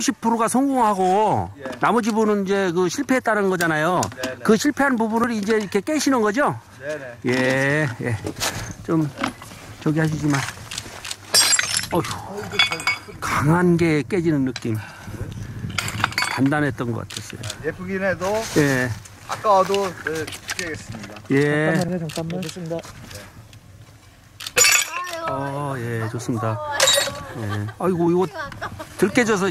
30%가 성공하고 예. 나머지 부분은 이제 그 실패했다는 거잖아요. 네네. 그 실패한 부분을 이제 이렇게 깨시는 거죠? 네네. 예, 예. 좀 저기 하시지만, 어휴, 강한 게 깨지는 느낌. 단단했던 것 같았어요. 예쁘긴 해도 예, 아까워도 깨겠습니다. 예. 잠깐만. 됐습니다. 예, 좋습니다. 예. 아이고, 이거 들 깨져서,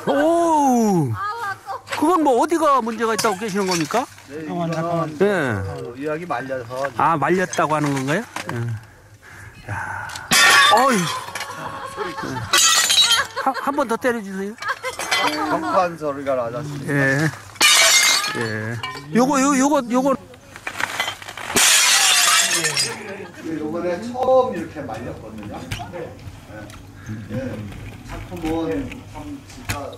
오! 그건 뭐 어디가 문제가 있다고 깨시는 겁니까? 네, 잠깐만. 예. 유약이 말려서 아, 말렸다고 하는 건가요? 예. 야. 어이. 한 번 더 때려주세요. 경쾌한 소리가 나졌습니다. 예. 예. 요거. 요번에 처음 이렇게 말렸거든요. 예. 작품은 참 진짜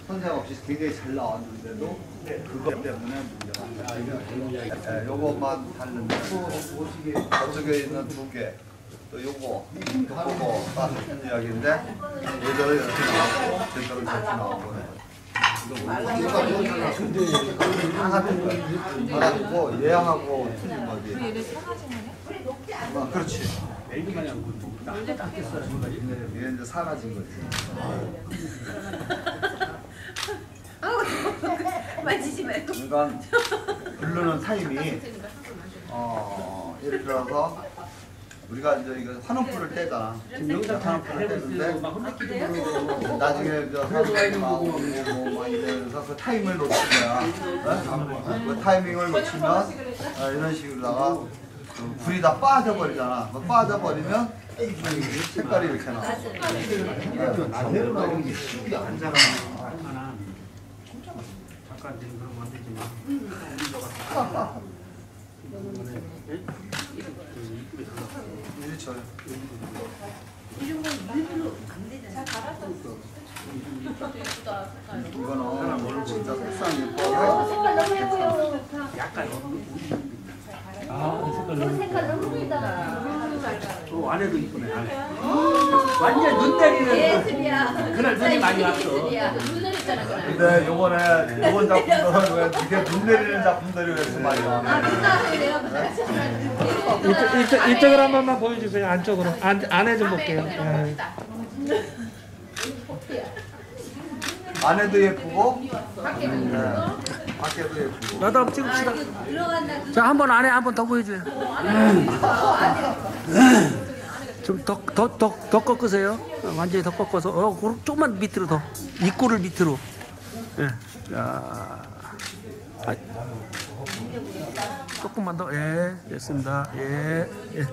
선생 없이 굉장히 잘 나왔는데도 그것 때문에 문제가. 예, 요것만 다른데 저쪽에 있는 두 개, 또 요거 같은 이야기인데 예전에 이렇게 나왔고 제대로 이렇게 나오고. 하나고 얘하고 틀린 거지. 그렇지. 얘 이제 사라진 거지. 만지지 말고. 그러니까 부르는 타임이 예를 들어서 우리가 이제 이거 환원풀을 떼잖아. 환원풀을 떼는데 나중에 저 사람들하고 뭐 이래서 그 타이밍을 놓친 거야. 그 타이밍을 놓치면 이런 식으로다가 불이 다 빠져버리잖아. 빠져버리면 색깔이 이렇게 나와. 잠깐 지금 그러면 안 되지만. 이리 쳐요. 이런 건 일부러 안 되잖아. 잘 갈아서. 이거는 진짜 색상이 예뻐. 색깔 너무 예뻐요. 약간. 색깔 너무 예쁘다. 또 안에도 이쁘네. 완전 눈 때리는. 예술이야. 그날 눈이 많이 왔어. 눈을 했잖아. 근데 요번에 요번 작품들은 왜 이렇게 눈 내리는 작품들이 왜 이렇게 많이 나오냐. 이쪽으로 한 번만 보여주세요. 안쪽으로. 안에 좀 볼게요. 예. 안에도 예쁘고 밖에도 예쁘고. 나도 한번 찍읍시다. 자, 한 번 안에 한 번 더 보여줘요. 좀 더 꺾으세요. 완전히 더 꺾어서. 조금만 밑으로 더. 입구를 밑으로. 예. 자. 조금만 더. 예. 됐습니다. 예. 예.